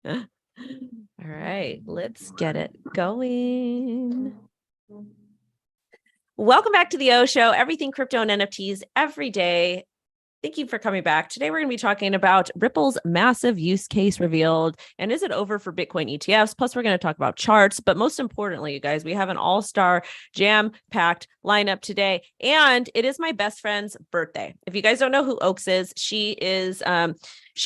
All right, let's get it going. Welcome back to the O Show, everything crypto and NFTs every day. Thank you for coming back. Today, we're going to be talking about Ripple's massive use case revealed. And is it over for Bitcoin ETFs? Plus, we're going to talk about charts. But most importantly, you guys, we have an all-star jam-packed lineup today. And it is my best friend's birthday. If you guys don't know who Oaks is, she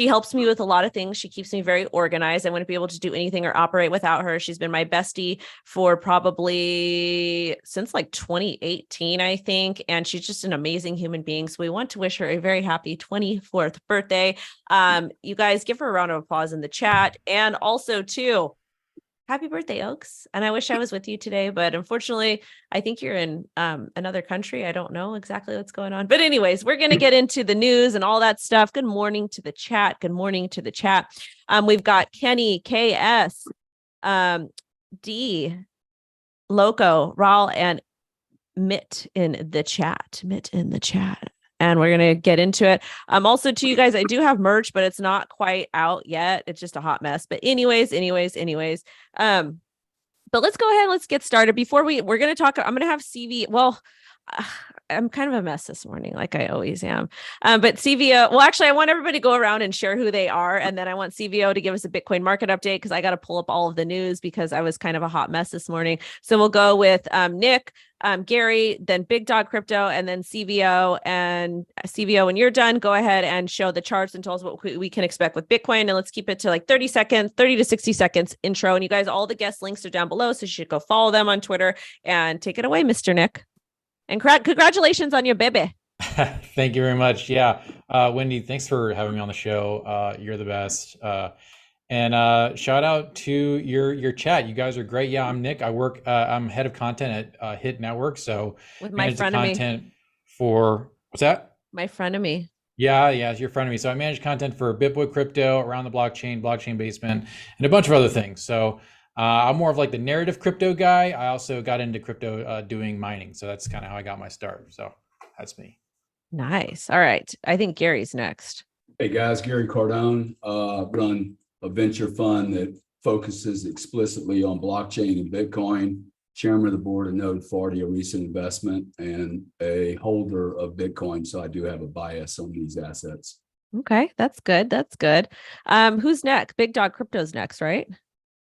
helps me with a lot of things. She keeps me very organized. I wouldn't be able to do anything or operate without her. She's been my bestie for probably since like 2018, I think. And she's just an amazing human being. So we want to wish her a very happy 24th birthday. You guys give her a round of applause in the chat. And also too, happy birthday, Oaks. And I wish I was with you today, but unfortunately, I think you're in another country. I don't know exactly what's going on. But anyways, we're going to get into the news and all that stuff. Good morning to the chat. Good morning to the chat. We've got Kenny, KS, D, Loco, Raul, and Mitt in the chat. And we're going to get into it. Also to you guys, I do have merch, but it's not quite out yet. It's just a hot mess. But anyways. But let's go ahead and let's get started. Before we're going to talk, I'm going to have CV. Well, I'm kind of a mess this morning, like I always am. But CVO, well, actually, I want everybody to go around and share who they are. And then I want CVO to give us a Bitcoin market update because I got to pull up all of the news because I was kind of a hot mess this morning. So we'll go with Nick, Gary, then Big Dog Crypto, and then CVO. And CVO, when you're done, go ahead and show the charts and tell us what we can expect with Bitcoin. And let's keep it to like 30 to 60 seconds intro. And you guys, all the guest links are down below. So you should go follow them on Twitter and take it away, Mr. Nick. And congratulations on your baby. Thank you very much. Yeah. Wendy, thanks for having me on the show. You're the best. And shout out to your chat. You guys are great. Yeah, I'm Nick. I'm head of content at Hit Network. So with my frenemy for what's that? My frenemy. Yeah, it's your frenemy. So I manage content for BitBoy Crypto, Around the Blockchain Basement, and a bunch of other things. So I'm more of like the narrative crypto guy. I also got into crypto doing mining. So that's kind of how I got my start. So that's me. Nice. All right. I think Gary's next. Hey guys, Gary Cardone, run a venture fund that focuses explicitly on blockchain and Bitcoin. Chairman of the board of Node 40, a recent investment, and a holder of Bitcoin. So I do have a bias on these assets. Okay, that's good. Who's next? Big Dog Crypto's next, right?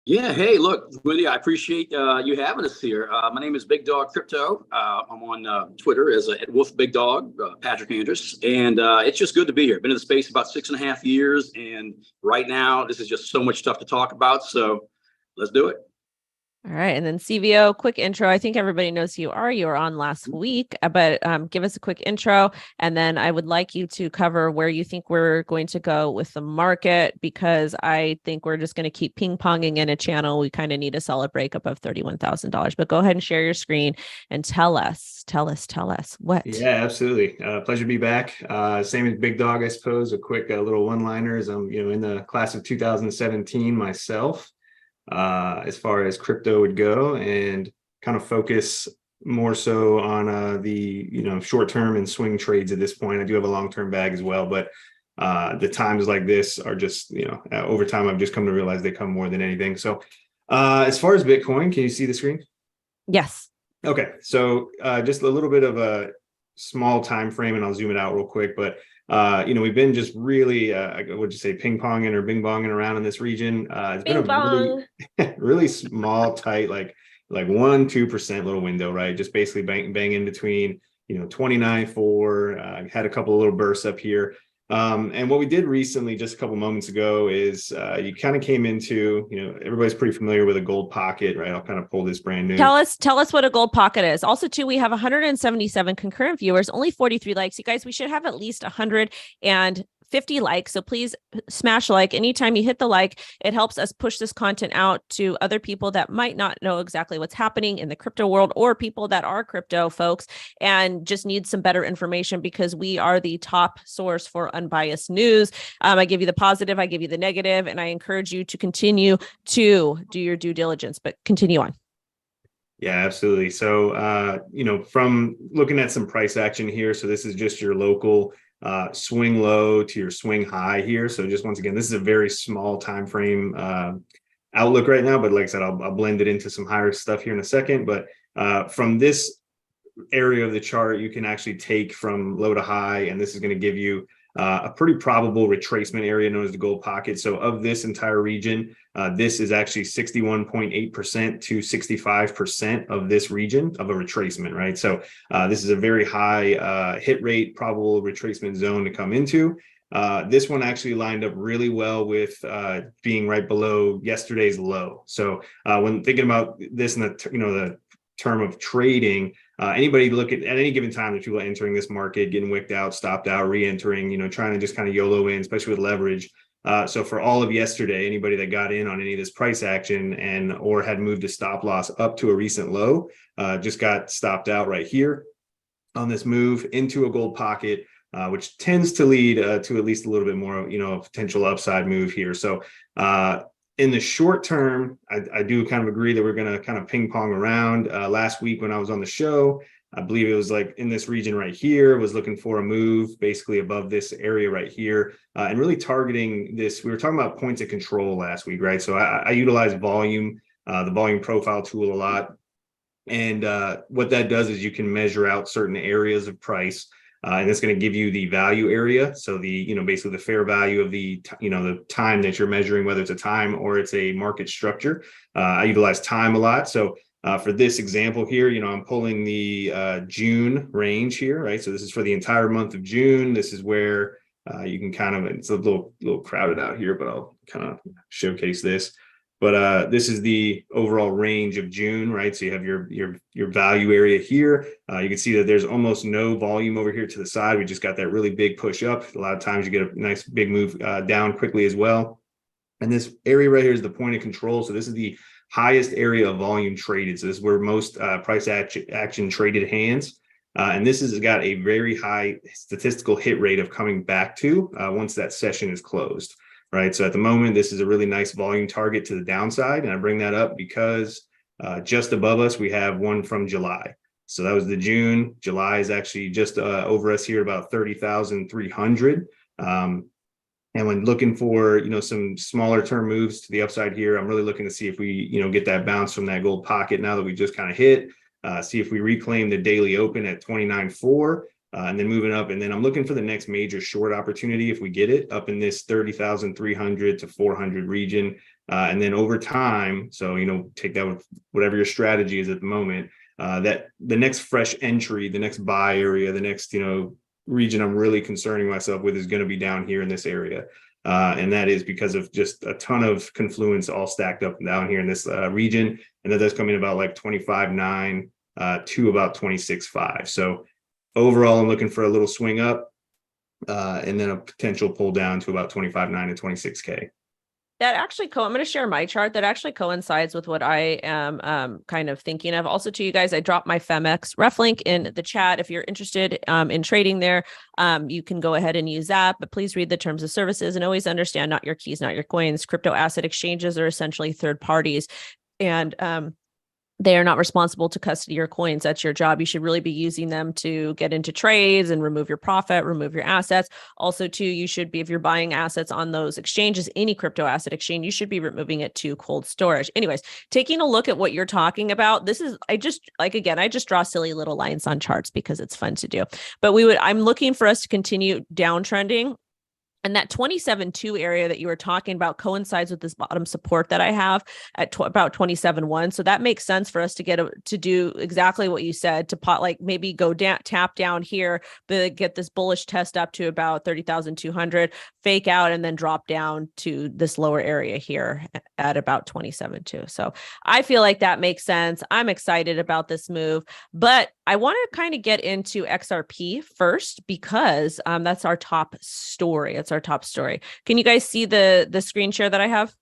Yeah. Hey, look, Wendy, I appreciate you having us here. My name is Big Dog Crypto. I'm on Twitter as at Wolf Big Dog, Patrick Andras, and it's just good to be here. Been in the space about 6.5 years, and right now this is just so much stuff to talk about. So let's do it. All right. And then CVO, quick intro. I think everybody knows who you are. You were on last week, but give us a quick intro. And then I would like you to cover where you think we're going to go with the market, because I think we're just going to keep ping-ponging in a channel. We kind of need a solid breakup of $31,000. But go ahead and share your screen and tell us what. Yeah, absolutely. Pleasure to be back. Same as Big Dog, I suppose. A quick little one-liners. I'm in the class of 2017 myself. As far as crypto would go, and kind of focus more so on the short-term and swing trades at this point. I do have a long-term bag as well, but the times like this are just, over time I've just come to realize they come more than anything. So as far as Bitcoin, can you see the screen? Yes. Okay, so just a little bit of a small time frame, and I'll zoom it out real quick, but we've been just really, would you say, ping-ponging or bing-bonging around in this region. It's been a really small, tight, like 1-2% little window, right? Just basically bang in between, 29.4, had a couple of little bursts up here. And what we did recently, just a couple moments ago, is you kind of came into, everybody's pretty familiar with a gold pocket, right? I'll kind of pull this brand new. Tell us what a gold pocket is. Also, too, we have 177 concurrent viewers, only 43 likes. You guys, we should have at least 150 likes. So please smash like. Anytime you hit the like, it helps us push this content out to other people that might not know exactly what's happening in the crypto world, or people that are crypto folks and just need some better information, because we are the top source for unbiased news. I give you the positive, I give you the negative, and I encourage you to continue to do your due diligence, but continue on. Yeah, absolutely. So, from looking at some price action here, so this is just your local swing low to your swing high here. So just once again, this is a very small time frame outlook right now, but like I said, I'll blend it into some higher stuff here in a second. But from this area of the chart, you can actually take from low to high, and this is going to give you a pretty probable retracement area known as the gold pocket. So of this entire region, this is actually 61.8% to 65% of this region of a retracement, right? So this is a very high hit rate, probable retracement zone to come into. This one actually lined up really well with being right below yesterday's low. So when thinking about this in the term of trading, anybody look at any given time, there's people entering this market, getting wicked out, stopped out, re-entering, trying to just kind of YOLO in, especially with leverage. So for all of yesterday, anybody that got in on any of this price action or had moved a stop loss up to a recent low, just got stopped out right here on this move into a gold pocket, which tends to lead to at least a little bit more, a potential upside move here. So in the short term, I do kind of agree that we're going to kind of ping pong around. Last week when I was on the show, I believe it was like in this region right here, was looking for a move basically above this area right here, and really targeting this. We were talking about points of control last week, right? So I utilize volume, the volume profile tool a lot. And what that does is you can measure out certain areas of price. And it's going to give you the value area. So basically the fair value of the time that you're measuring, whether it's a time or it's a market structure. I utilize time a lot. So for this example here, I'm pulling the June range here, right? So this is for the entire month of June. This is where you can kind of, it's a little crowded out here, but I'll kind of showcase this. But this is the overall range of June, right? So you have your value area here. You can see that there's almost no volume over here to the side. We just got that really big push up. A lot of times you get a nice big move down quickly as well. And this area right here is the point of control. So this is the highest area of volume traded. So this is where most price action traded hands. And this has got a very high statistical hit rate of coming back to once that session is closed. Right. So at the moment, this is a really nice volume target to the downside. And I bring that up because just above us, we have one from July. So that was the June. July is actually just over us here, about 30,300. And when looking for, some smaller term moves to the upside here, I'm really looking to see if we, get that bounce from that gold pocket now that we just kind of hit, see if we reclaim the daily open at 29.4. And then moving up, and then I'm looking for the next major short opportunity if we get it up in this 30,300 to 400 region. And then over time, so, take that with whatever your strategy is at the moment, that the next fresh entry, the next buy area, the next, region I'm really concerning myself with is going to be down here in this area. And that is because of just a ton of confluence all stacked up and down here in this region. And that does come in about like 25.9 to about 26.5. So overall, I'm looking for a little swing up and then a potential pull down to about 25.9 to 26K. That actually, I'm going to share my chart that actually coincides with what I am kind of thinking of. Also to you guys, I dropped my Femex ref link in the chat. If you're interested in trading there, you can go ahead and use that, but please read the terms of services and always understand not your keys, not your coins. Crypto asset exchanges are essentially third parties, and they are not responsible to custody your coins. That's your job. You should really be using them to get into trades and remove your profit, remove your assets. Also, too, you should be, if you're buying assets on those exchanges, any crypto asset exchange, you should be removing it to cold storage. Anyways, taking a look at what you're talking about, this is, I just draw silly little lines on charts because it's fun to do. But I'm looking for us to continue downtrending. And that 27.2 area that you were talking about coincides with this bottom support that I have at about 27.1. So that makes sense for us to to do exactly what you said, to maybe go down, tap down here, but get this bullish test up to about 30,200, fake out, and then drop down to this lower area here at about 27.2. So I feel like that makes sense. I'm excited about this move, but I want to kind of get into XRP first because that's our top story. It's our top story. Can you guys see the screen share that I have?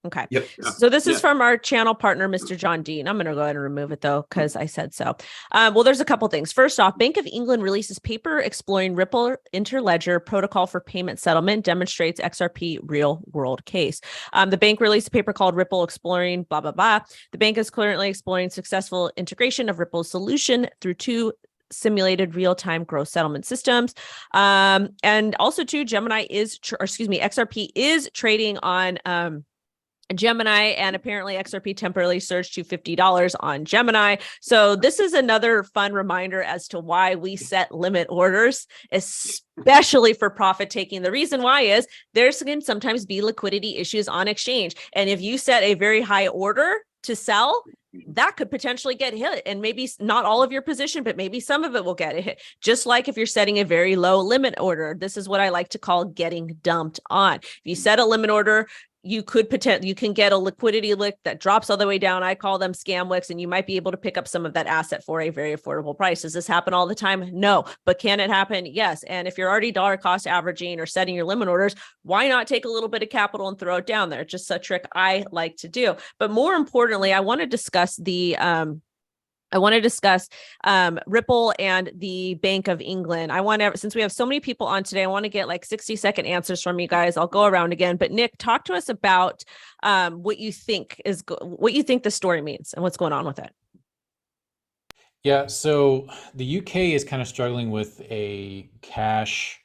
Okay. Yep. So this is from our channel partner, Mr. John Dean. I'm going to go ahead and remove it though, because I said so. Well, there's a couple things. First off, Bank of England releases paper exploring Ripple Interledger protocol for payment settlement, demonstrates XRP real world case. The bank released a paper called Ripple Exploring blah, blah, blah. The bank is currently exploring successful integration of Ripple's solution through two simulated real-time gross settlement systems. And also too, XRP is trading on Gemini, and apparently XRP temporarily surged to $50 on Gemini. So this is another fun reminder as to why we set limit orders, especially for profit taking. The reason why is there's can sometimes be liquidity issues on exchange. And if you set a very high order to sell, that could potentially get hit, and maybe not all of your position, but maybe some of it will get hit. Just like if you're setting a very low limit order, this is what I like to call getting dumped on. If you set a limit order, you can get a liquidity lick that drops all the way down. I call them scam wicks, and you might be able to pick up some of that asset for a very affordable price. Does this happen all the time? No, but can it happen? Yes. And if you're already dollar cost averaging or setting your limit orders, why not take a little bit of capital and throw it down there? Just a trick I like to do. But more importantly, I want to discuss Ripple and the Bank of England. Since we have so many people on today, I want to get like 60-second answers from you guys. I'll go around again, but Nick, talk to us about what you think the story means and what's going on with it. Yeah, so the UK is kind of struggling with a cash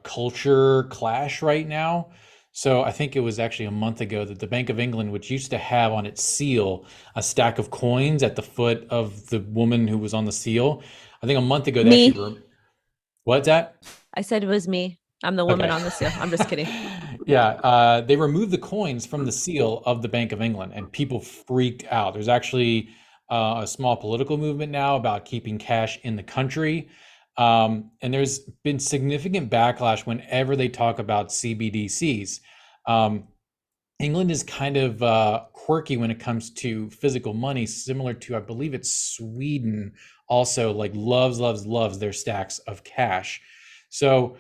culture clash right now. So I think it was actually a month ago that the Bank of England, which used to have on its seal a stack of coins at the foot of the woman who was on the seal, I think a month ago they actually what's that? I said it was me. I'm the woman on the seal. I'm just kidding. Yeah, they removed the coins from the seal of the Bank of England, and people freaked out. There's actually a small political movement now about keeping cash in the country. And there's been significant backlash whenever they talk about CBDCs. England is kind of quirky when it comes to physical money, similar to, I believe it's Sweden, also like loves their stacks of cash. So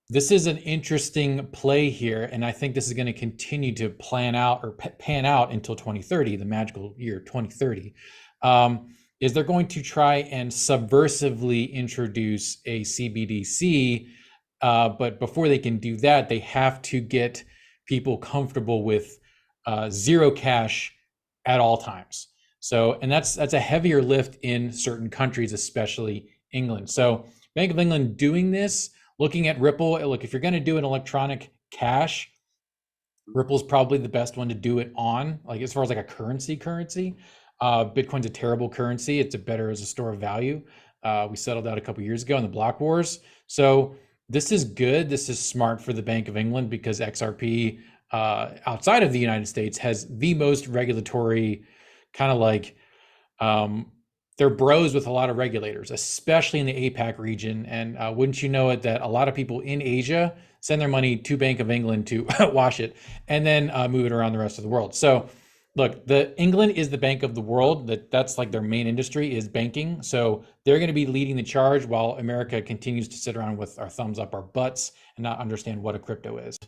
this is an interesting play here, and I think this is going to continue to pan out until 2030, the magical year 2030. Is they're going to try and subversively introduce a CBDC, but before they can do that, they have to get people comfortable with zero cash at all times. So, and that's a heavier lift in certain countries, especially England. So Bank of England doing this, looking at Ripple, look, if you're going to do an electronic cash, Ripple's probably the best one to do it on, like as far as like a currency. Bitcoin's a terrible currency. It's better as a store of value. We settled out a couple years ago in the block wars. So this is good. This is smart for the Bank of England because XRP outside of the United States has the most regulatory kind of like they're bros with a lot of regulators, especially in the APAC region. And wouldn't you know it that a lot of people in Asia send their money to Bank of England to wash it and then move it around the rest of the world. So look, England is the bank of the world. That's like their main industry is banking. So they're going to be leading the charge while America continues to sit around with our thumbs up our butts and not understand what a crypto is.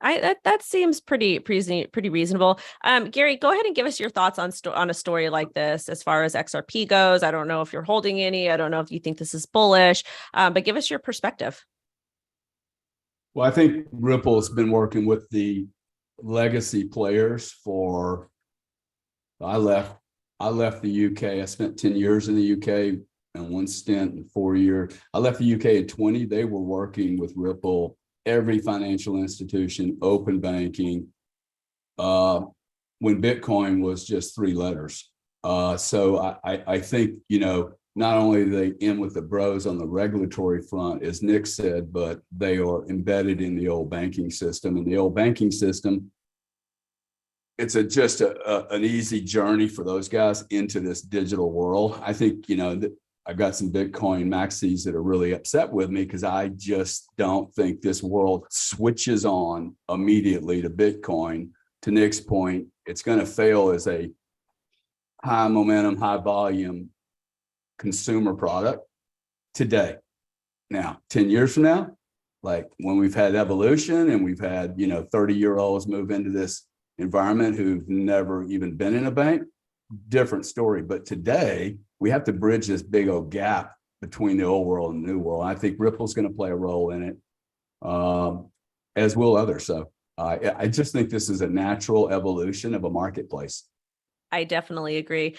That seems pretty reasonable. Gary, go ahead and give us your thoughts on a story like this as far as XRP goes. I don't know if you're holding any. I don't know if you think this is bullish, but give us your perspective. Well, I think Ripple's been working with the legacy players for, I left the UK. I spent 10 years in the UK and one stint in 4 years. I left the UK in 20. They were working with Ripple, every financial institution, open banking, when Bitcoin was just 3 letters. So I think, not only are they in with the bros on the regulatory front, as Nick said, but they are embedded in the old banking system. And the old banking system, it's just an easy journey for those guys into this digital world. I think, I've got some Bitcoin maxis that are really upset with me because I just don't think this world switches on immediately to Bitcoin. To Nick's point, it's going to fail as a high momentum, high volume consumer product today. Now, 10 years from now, like when we've had evolution and we've had, 30-year-olds move into this environment who've never even been in a bank, different story. But today we have to bridge this big old gap between the old world and the new world. I think Ripple's going to play a role in it, as will others. So I just think this is a natural evolution of a marketplace. I definitely agree.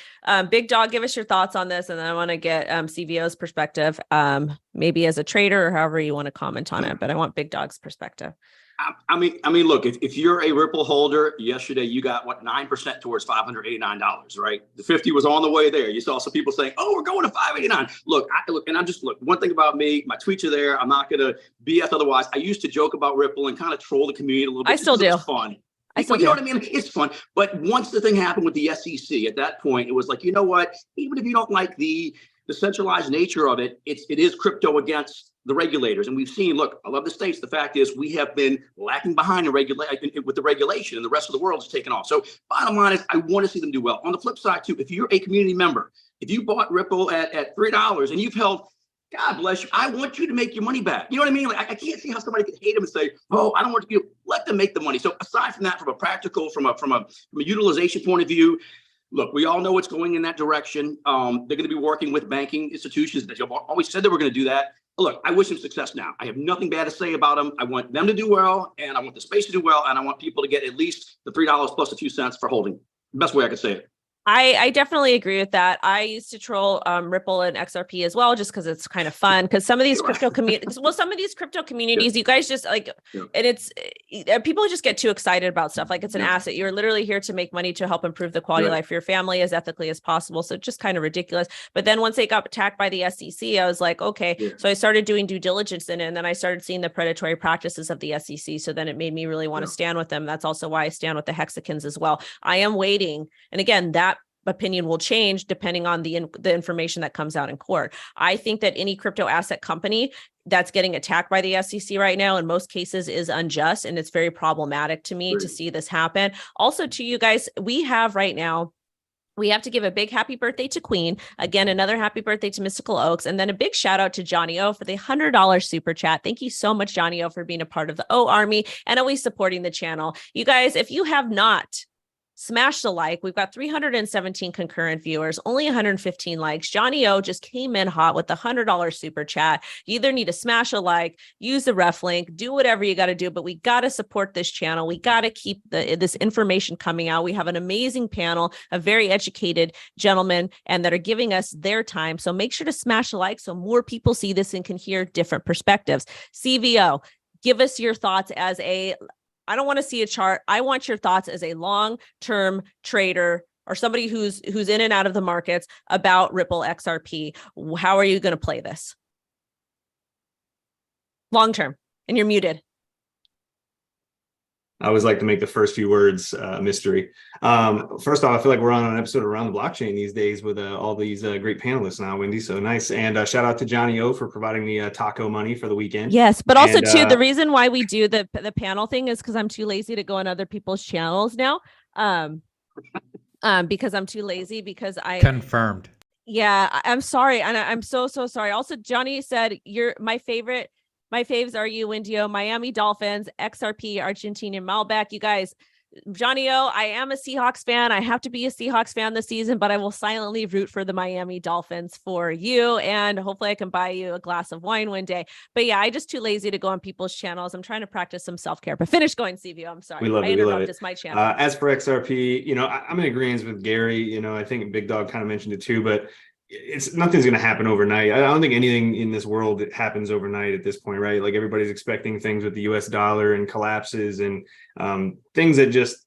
Big Dog, give us your thoughts on this, and then I want to get CVO's perspective, maybe as a trader or however you want to comment on it. But I want Big Dog's perspective. I mean, look, if you're a Ripple holder, yesterday you got what 9% towards $589, right? The 50 was on the way there. You saw some people saying, "Oh, we're going to 589." Look, one thing about me, my tweets are there. I'm not going to BS otherwise. I used to joke about Ripple and kind of troll the community a little bit. I still do. It's fun. You know what I mean? It's fun. But once the thing happened with the SEC, at that point, it was like, you know what? Even if you don't like the centralized nature of it, it is crypto against the regulators. And we've seen, look, I love the states. The fact is we have been lacking behind with the regulation, and the rest of the world has taken off. So bottom line is I want to see them do well. On the flip side too, if you're a community member, if you bought Ripple at $3 and you've held, God bless you, I want you to make your money back. You know what I mean? Like I can't see how somebody could hate them and say, "Oh, I don't want you." Let them make the money. So aside from that, from a practical, from a utilization point of view, look, we all know what's going in that direction. They're going to be working with banking institutions that have always said they were going to do that. Look, I wish them success now. I have nothing bad to say about them. I want them to do well, and I want the space to do well, and I want people to get at least the $3 plus a few cents for holding. Best way I could say it. I definitely agree with that. I used to troll Ripple and XRP as well, just because it's kind of fun. Because some of these crypto communities, you guys just like, and it's people just get too excited about stuff. Like it's an asset. You're literally here to make money to help improve the quality of life for your family as ethically as possible. So just kind of ridiculous. But then once they got attacked by the SEC, I was like, okay. So I started doing due diligence in it, and then I started seeing the predatory practices of the SEC. So then it made me really want to stand with them. That's also why I stand with the Hexicans as well. I am waiting, and again, that opinion will change depending on the information that comes out in court. I think that any crypto asset company that's getting attacked by the SEC right now, in most cases, is unjust. And it's very problematic to me to see this happen. Also to you guys, we have to give a big happy birthday to Queen. Again, another happy birthday to Mystical Oaks. And then a big shout out to Johnny O for the $100 super chat. Thank you so much, Johnny O, for being a part of the O Army and always supporting the channel. You guys, if you have not smash the like. We've got 317 concurrent viewers, only 115 likes. Johnny O just came in hot with the $100 super chat. You either need to smash a like, use the ref link, do whatever you got to do, but we got to support this channel. We got to keep this information coming out. We have an amazing panel of very educated gentlemen and that are giving us their time. So make sure to smash a like so more people see this and can hear different perspectives. CVO, give us your thoughts as I don't want to see a chart. I want your thoughts as a long-term trader or somebody who's in and out of the markets about Ripple XRP. How are you going to play this long-term? And you're muted. I always like to make the first few words mystery. First off, I feel like we're on an episode around the blockchain these days with all these great panelists now, Wendy. So nice. And shout out to Johnny O for providing the taco money for the weekend. Yes, but also too, the reason why we do the panel thing is because I'm too lazy to go on other people's channels now. Because I'm too lazy because I confirmed. Yeah, I'm sorry. And I'm so sorry. Also, Johnny said you're my favorite. My faves are you, WendyO, Miami Dolphins, XRP, Argentinian Malbec. You guys, Johnny O, I am a Seahawks fan. I have to be a Seahawks fan this season, but I will silently root for the Miami Dolphins for you. And hopefully I can buy you a glass of wine one day. But yeah, I'm just too lazy to go on people's channels. I'm trying to practice some self-care, but finish going, CVO. I'm sorry. We love it. It's my channel. As for XRP, I'm in agreement with Gary. I think Big Dog kind of mentioned it too, but nothing's going to happen overnight. I don't think anything in this world that happens overnight at this point, right? Like everybody's expecting things with the US dollar and collapses and things that just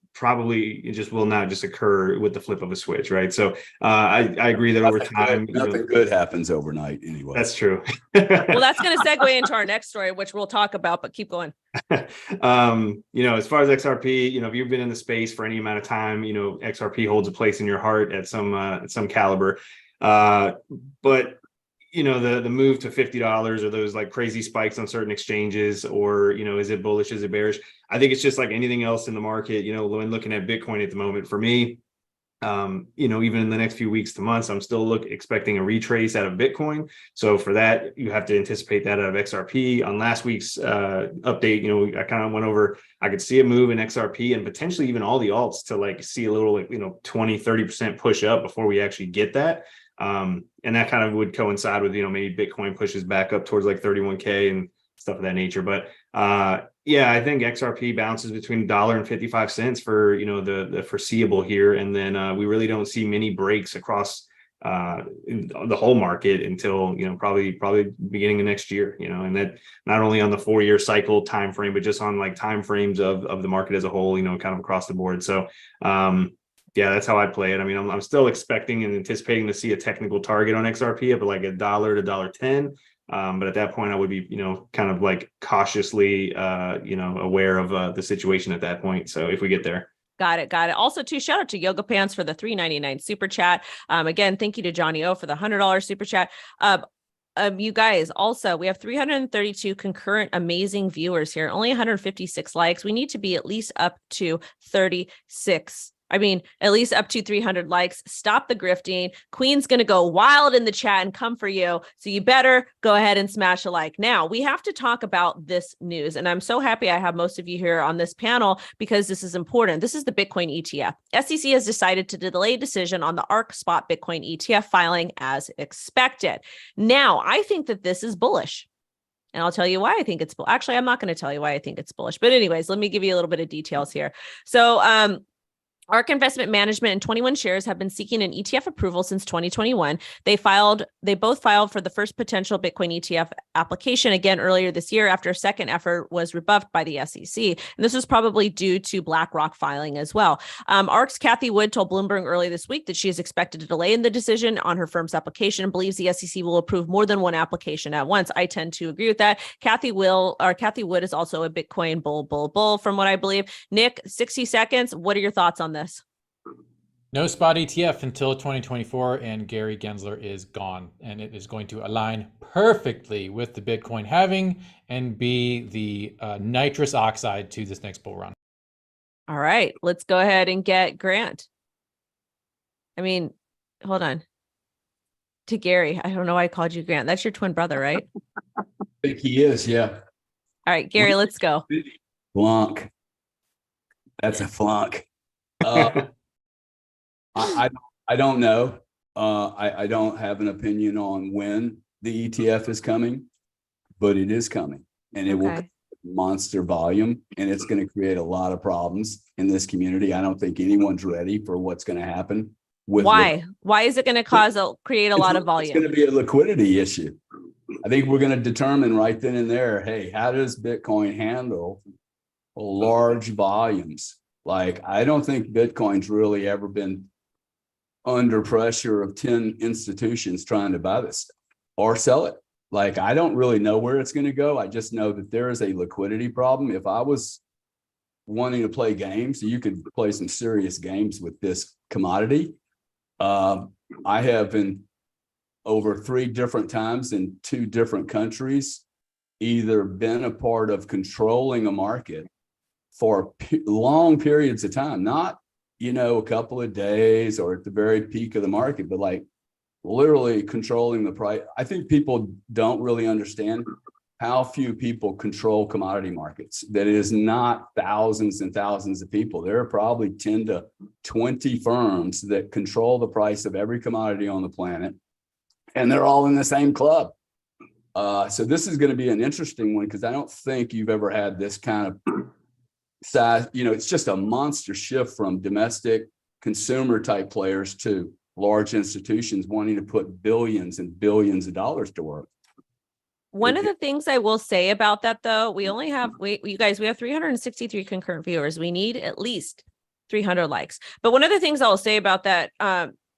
will not just occur with the flip of a switch, right? So I agree that over time, nothing good happens overnight anyway. That's true. Well, that's going to segue into our next story, which we'll talk about, but keep going. As far as XRP, if you've been in the space for any amount of time, XRP holds a place in your heart at some caliber. But the move to $50 or those like crazy spikes on certain exchanges, or is it bullish, is it bearish? I think it's just like anything else in the market. When looking at Bitcoin at the moment, for me, even in the next few weeks to months, I'm still expecting a retrace out of Bitcoin. So for that, you have to anticipate that out of XRP. On last week's update, I kind of went over, I could see a move in XRP and potentially even all the alts to like see a little 20-30% push up before we actually get that. And that kind of would coincide with, maybe Bitcoin pushes back up towards like 31K and stuff of that nature. But, Yeah, I think XRP bounces between $1 and 55 cents for, you know, the foreseeable here. And then we really don't see many breaks across the whole market until, you know, probably beginning of next year, you know, and that not only on the 4-year cycle time frame, but just on like time frames of the market as a whole, you know, kind of across the board. So yeah, that's how I play it. I mean, I'm still expecting and anticipating to see a technical target on XRP of like $1 to $1.10. But at that point, I would be, you know, kind of like cautiously, you know, aware of the situation at that point. So if we get there. Got it. Also, too, shout out to Yoga Pants for the $3.99 super chat. Again, thank you to Johnny O for the $100 super chat. You guys, also, we have 332 concurrent amazing viewers here, only 156 likes. We need to be at least up to 36. At least up to 300 likes. Stop the grifting. Queen's going to go wild in the chat and come for you. So you better go ahead and smash a like. Now, we have to talk about this news. And I'm so happy I have most of you here on this panel because this is important. This is the Bitcoin ETF. SEC has decided to delay decision on the ARK Spot Bitcoin ETF filing as expected. Now, I think that this is bullish. And I'll tell you why I think it's bullish. Actually, I'm not going to tell you why I think it's bullish. But anyways, let me give you a little bit of details here. So, ARK Investment Management and 21 Shares have been seeking an ETF approval since 2021. They both filed for the first potential Bitcoin ETF application again earlier this year after a second effort was rebuffed by the SEC. And this was probably due to BlackRock filing as well. ARK's Cathie Wood told Bloomberg earlier this week that she is expected to delay in the decision on her firm's application and believes the SEC will approve more than one application at once. I tend to agree with that. Cathie Wood is also a Bitcoin bull from what I believe. Nick, 60 seconds. What are your thoughts on this? No spot ETF until 2024, and Gary Gensler is gone, and it is going to align perfectly with the Bitcoin halving and be the nitrous oxide to this next bull run. All right, let's go ahead and get Grant. Hold on. To Gary, I don't know why I called you Grant. That's your twin brother, right? I think he is, yeah. All right, Gary, let's go. Flunk. That's a flunk. I don't know. I don't have an opinion on when the ETF is coming, but it is coming, and it will come with monster volume, and it's going to create a lot of problems in this community. I don't think anyone's ready for what's going to happen. Why is it going to create a lot of volume? It's going to be a liquidity issue. I think we're going to determine right then and there, hey, how does Bitcoin handle large volumes? Like, I don't think Bitcoin's really ever been under pressure of 10 institutions trying to buy this stuff or sell it. Like, I don't really know where it's going to go. I just know that there is a liquidity problem. If I was wanting to play games, you could play some serious games with this commodity. I have been over 3 different times in 2 different countries, either been a part of controlling a market for long periods of time, not, a couple of days or at the very peak of the market, but like literally controlling the price. I think people don't really understand how few people control commodity markets, that it is not thousands and thousands of people. There are probably 10 to 20 firms that control the price of every commodity on the planet, and they're all in the same club. So this is going to be an interesting one because I don't think you've ever had this kind of size. It's just a monster shift from domestic consumer type players to large institutions wanting to put billions and billions of dollars to work. One of the things I will say about that, though, we have 363 concurrent viewers. We need at least 300 likes. But one of the things I'll say about that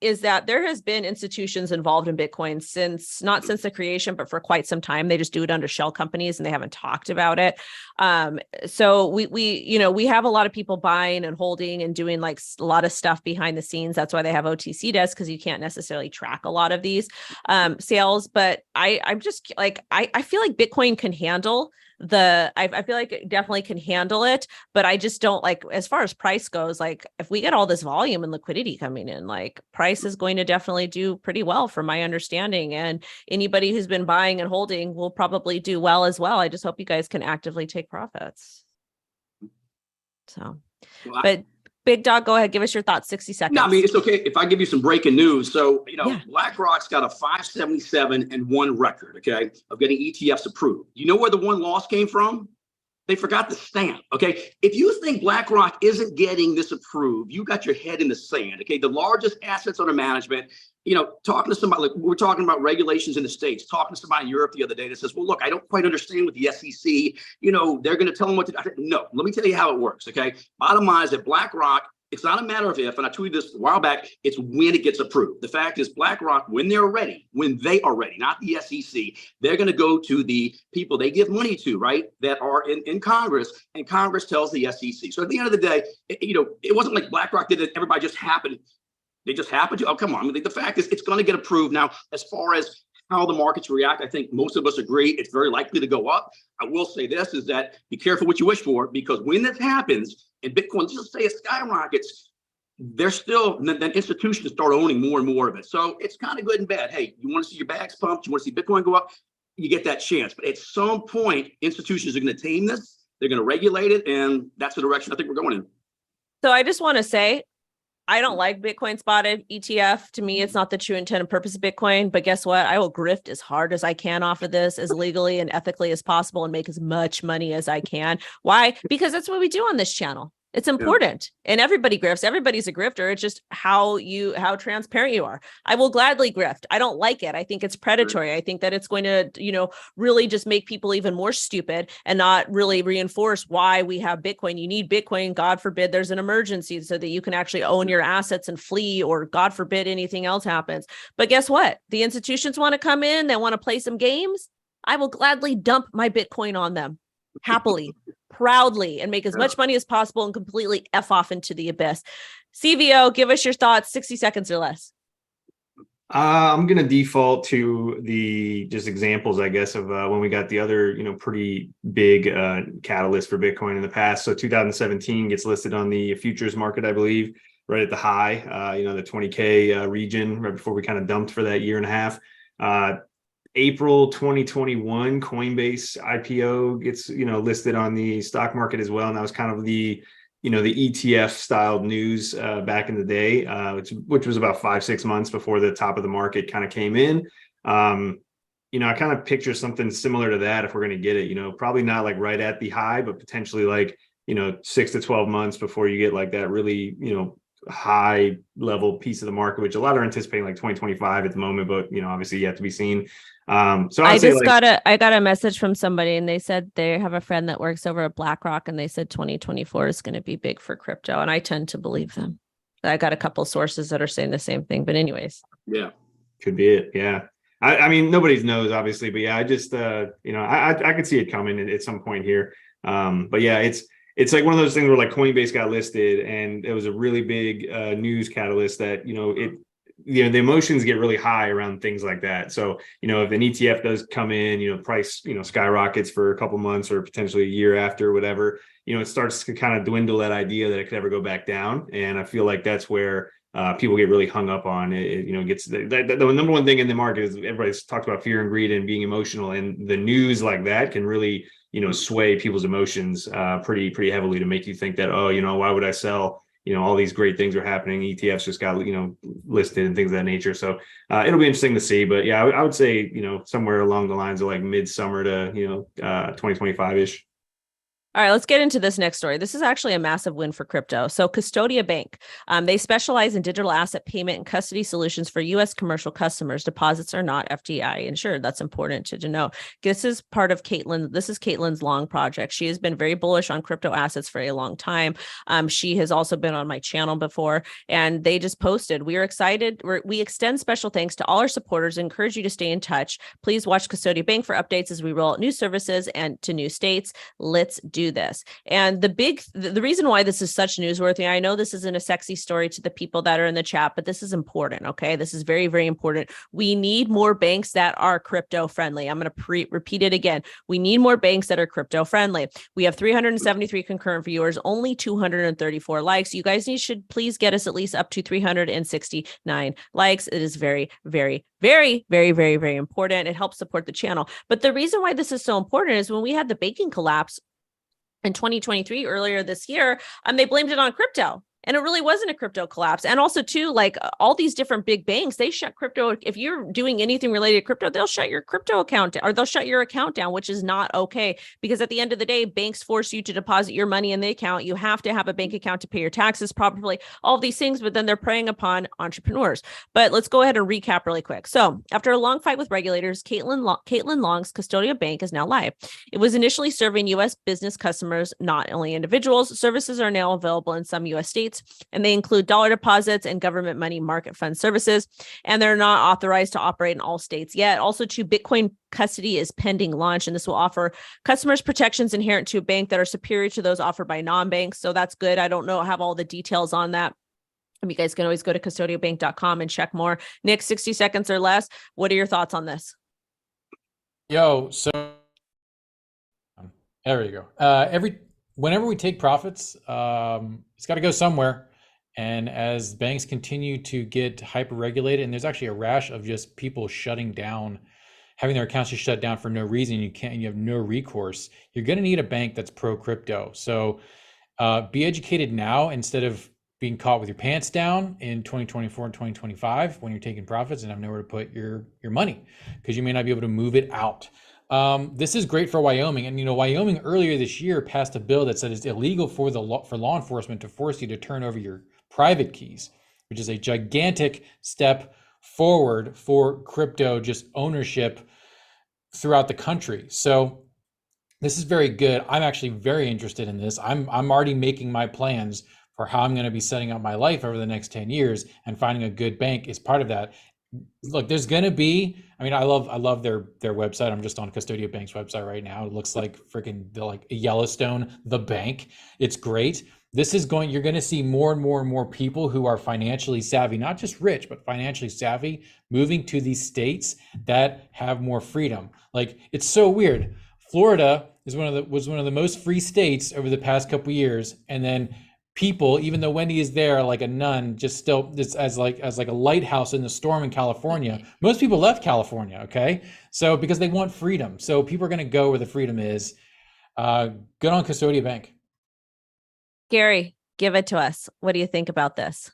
is that there has been institutions involved in Bitcoin not since the creation, but for quite some time. They just do it under shell companies and they haven't talked about it. So we have a lot of people buying and holding and doing like a lot of stuff behind the scenes. That's why they have OTC desks, because you can't necessarily track a lot of these sales. But I'm just like, I feel like Bitcoin can handle I feel like it definitely can handle it, but I just don't like, as far as price goes, like if we get all this volume and liquidity coming in, like price is going to definitely do pretty well from my understanding. And anybody who's been buying and holding will probably do well as well. I just hope you guys can actively take profits. So, but Big Dog, go ahead. Give us your thoughts. 60 seconds. No, it's okay if I give you some breaking news. So, BlackRock's got a 577-1 record, of getting ETFs approved. You know where the one loss came from? They forgot the stamp. Okay. If you think BlackRock isn't getting this approved, you got your head in the sand. Okay. The largest assets under management, talking to somebody, like we're talking about regulations in the States, talking to somebody in Europe the other day that says, well, look, I don't quite understand with the SEC, they're going to tell them what to do. No, let me tell you how it works. Okay. Bottom line is that BlackRock, it's not a matter of if, and I tweeted this a while back, it's when it gets approved. The fact is BlackRock, when they are ready, not the SEC, they're going to go to the people they give money to, right, that are in Congress, and Congress tells the SEC. So at the end of the day, it wasn't like BlackRock did it. Everybody just happened. They just happened to. Oh, come on. I mean, the fact is it's going to get approved. Now, as far as how the markets react, I think most of us agree it's very likely to go up. I will say this is that be careful what you wish for, because when this happens and Bitcoin, just say it skyrockets, there's still, then institutions start owning more and more of it. So it's kind of good and bad. Hey, you want to see your bags pumped? You want to see Bitcoin go up? You get that chance. But at some point, institutions are going to tame this. They're going to regulate it. And that's the direction I think we're going in. So I just want to say, I don't like Bitcoin spotted ETF. To me, it's not the true intent and purpose of Bitcoin. But guess what? I will grift as hard as I can off of this, as legally and ethically as possible, and make as much money as I can. Why? Because that's what we do on this channel. It's important. And everybody grifts. Everybody's a grifter. It's just how transparent you are. I will gladly grift. I don't like it. I think it's predatory. I think that it's going to, really just make people even more stupid and not really reinforce why we have Bitcoin. You need Bitcoin. God forbid there's an emergency so that you can actually own your assets and flee, or God forbid anything else happens. But guess what? The institutions want to come in. They want to play some games. I will gladly dump my Bitcoin on them happily. Proudly, and make as much money as possible and completely F off into the abyss. CVO, give us your thoughts, 60 seconds or less. I'm going to default to the just examples, I guess, of when we got the other, pretty big catalyst for Bitcoin in the past. So 2017 gets listed on the futures market, I believe, right at the high, the 20K region, right before we kind of dumped for that year and a half. April 2021, Coinbase IPO gets, listed on the stock market as well. And that was kind of the, the ETF styled news back in the day, which was about 5-6 months before the top of the market kind of came in. I kind of picture something similar to that if we're going to get it, probably not like right at the high, but potentially like, 6 to 12 months before you get like that really, high level piece of the market, which a lot are anticipating like 2025 at the moment, but obviously yet to be seen. So I got a message from somebody, and they said they have a friend that works over at BlackRock, and they said 2024 is going to be big for crypto, and I tend to believe them. I got a couple sources that are saying the same thing, but anyways, yeah, could be it. Yeah, I mean nobody knows obviously, but yeah, I just I could see it coming at some point here. But yeah, it's like one of those things where like Coinbase got listed, and it was a really big news catalyst that the emotions get really high around things like that. So, if an ETF does come in, price, skyrockets for a couple months or potentially a year after, whatever, it starts to kind of dwindle that idea that it could ever go back down. And I feel like that's where people get really hung up on it. Gets the number one thing in the market is everybody's talked about fear and greed and being emotional, and the news like that can really, sway people's emotions pretty heavily to make you think that, why would I sell? All these great things are happening. ETFs just got, listed and things of that nature. So it'll be interesting to see. But yeah, I would say, somewhere along the lines of like midsummer to, 2025-ish. All right, let's get into this next story. This is actually a massive win for crypto. So Custodia Bank, they specialize in digital asset payment and custody solutions for U.S. commercial customers. Deposits are not FDI insured. That's important to know. This is part of Caitlin. This is Caitlin's long project. She has been very bullish on crypto assets for a long time. She has also been on my channel before, and they just posted, we are excited. We extend special thanks to all our supporters and encourage you to stay in touch. Please watch Custodia Bank for updates as we roll out new services and to new states. Let's do this. And the reason why this is such newsworthy, I know this isn't a sexy story to the people that are in the chat, but this is important. Okay. This is very, very important. We need more banks that are crypto friendly. I'm going to repeat it again. We need more banks that are crypto friendly. We have 373 concurrent viewers, only 234 likes. You guys should please get us at least up to 369 likes. It is very, very, very, very, very, very important. It helps support the channel. But the reason why this is so important is when we had the banking collapse in 2023, earlier this year, they blamed it on crypto. And it really wasn't a crypto collapse. And also too, like all these different big banks, they shut crypto. If you're doing anything related to crypto, they'll shut your crypto account or they'll shut your account down, which is not okay. Because at the end of the day, banks force you to deposit your money in the account. You have to have a bank account to pay your taxes properly, all of these things, but then they're preying upon entrepreneurs. But let's go ahead and recap really quick. So after a long fight with regulators, Caitlin Long's Custodia Bank is now live. It was initially serving U.S. business customers, not only individuals. Services are now available in some U.S. states, and they include dollar deposits and government money market fund services, and they're not authorized to operate in all states yet. Also, Bitcoin custody is pending launch, and this will offer customers protections inherent to a bank that are superior to those offered by non-banks. So that's good. I don't have all the details on that. You guys can always go to custodiabank.com and check more. Nick, 60 seconds or less. What are your thoughts on this? So there you go. Whenever we take profits, it's got to go somewhere. And as banks continue to get hyper regulated, and there's actually a rash of just people shutting down, having their accounts just shut down for no reason, you have no recourse. You're going to need a bank that's pro crypto. So be educated now instead of being caught with your pants down in 2024 and 2025 when you're taking profits and have nowhere to put your money, because you may not be able to move it out. This is great for Wyoming. And, Wyoming earlier this year passed a bill that said it's illegal for law enforcement to force you to turn over your private keys, which is a gigantic step forward for crypto just ownership throughout the country. So this is very good. I'm actually very interested in this. I'm already making my plans for how I'm going to be setting up my life over the next 10 years, and finding a good bank is part of that. Look, there's going to be, I love their website. I'm just on Custodia Bank's website right now. It looks like freaking like Yellowstone, the bank. It's great. You're going to see more and more and more people who are financially savvy, not just rich, but financially savvy, moving to these states that have more freedom. Like, it's so weird. Florida was one of the most free states over the past couple of years. And then people, even though Wendy is there like a nun, just as like a lighthouse in the storm in California, most people left California. Okay. So because they want freedom. So people are going to go where the freedom is. Good on Custodia Bank. Gary, give it to us. What do you think about this?